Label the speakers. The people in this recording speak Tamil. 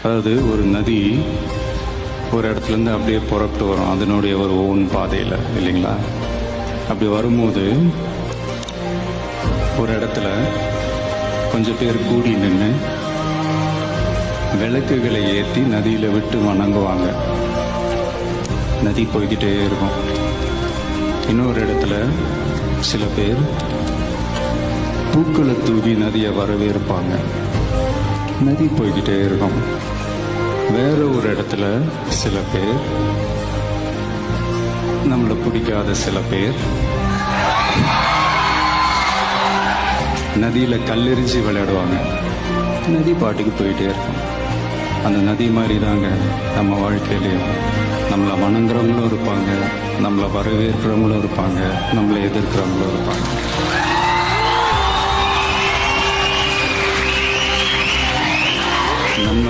Speaker 1: அதாவது ஒரு நதி ஒரு இடத்துலேருந்து அப்படியே புறப்பட்டு வரும் அதனுடைய ஒரு ஓன் பாதையில், இல்லைங்களா? அப்படி வரும்போது ஒரு இடத்துல கொஞ்சம் பேர் கூடி நின்று விளக்குகளை ஏற்றி நதியில் விட்டு வணங்குவாங்க. நதி போய்கிட்டே இருக்கும். இன்னொரு இடத்துல சில பேர் பூக்களை தூவி நதியை வரவேற்பாங்க. நதி போய்கிட்டே இருக்கும். வேற ஒரு இடத்துல சில பேர், நம்மளை பிடிக்காத சில பேர், நதியில கல்லெறிஞ்சு விளையாடுவாங்க. நதி பாட்டுக்கு போயிட்டே இருக்கும். அந்த நதி மாதிரி தாங்க நம்ம வாழ்க்கையிலையும் நம்மளை வணங்குறவங்களும் இருப்பாங்க, நம்மளை வரவேற்கிறவங்களும் இருப்பாங்க, நம்மளை எதிர்க்கிறவங்களும் இருப்பாங்க. நம்ம